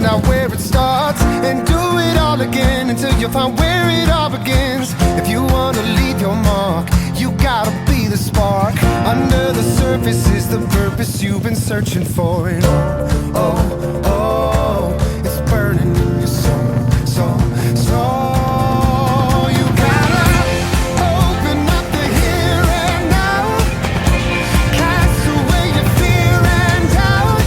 find out where it starts and do it all again until you find where it all begins. If you wanna leave your mark, you gotta be the spark. Under the surface is the purpose you've been searching for. And oh, it's burning in your soul, so. You gotta open up the here and now, cast away your fear and doubt,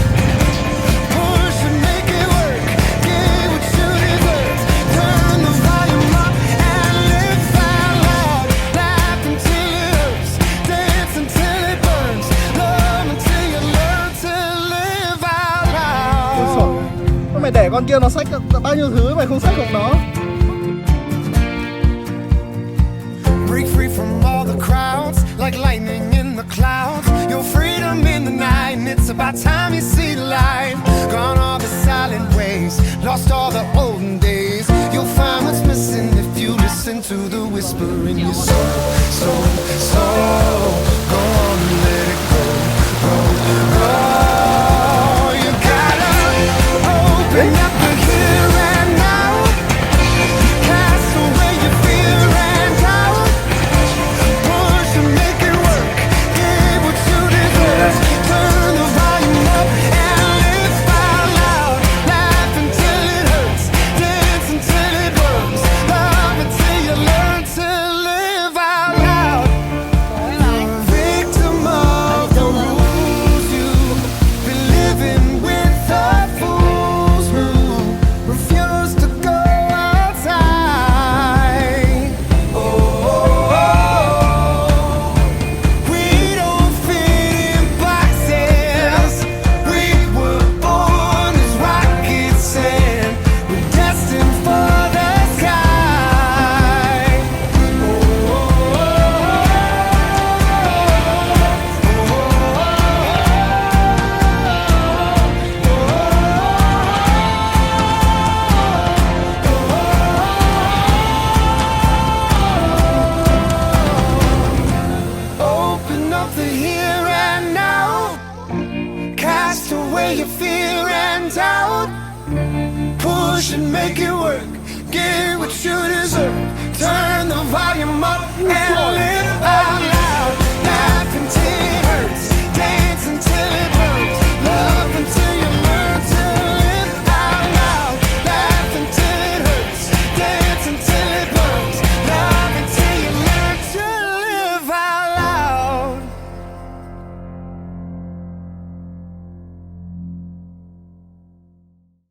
push and make it work, get what you deserve, turn the volume up and live out loud, laugh until it hurts, dance until it burns, love until you learn to live out loud. Sao mày để con kia nó xách bao nhiêu thứ mày không xách được nó? Break free from all the crowds, like lightning in the clouds. Your freedom in the night, and it's about time you see the light. Gone all the silent ways, lost all the olden days. You'll find what's missing if you listen to the whisper in your soul. Go on and let it go. You gotta open up the here and now, cast away your fear and doubt, push and make it work, get what you deserve, turn the volume up and live out loud, laugh until it hurts, dance until it burns, love until you learn to live out loud. You're a victim of the rules you've been living with, the fools who refuse to go outside. We don't fit in boxes. We were born as rockets and we're destined for the sky. Open up the here and now, cast away your fear and doubt, push and make it work, get what you deserve, turn the volume up and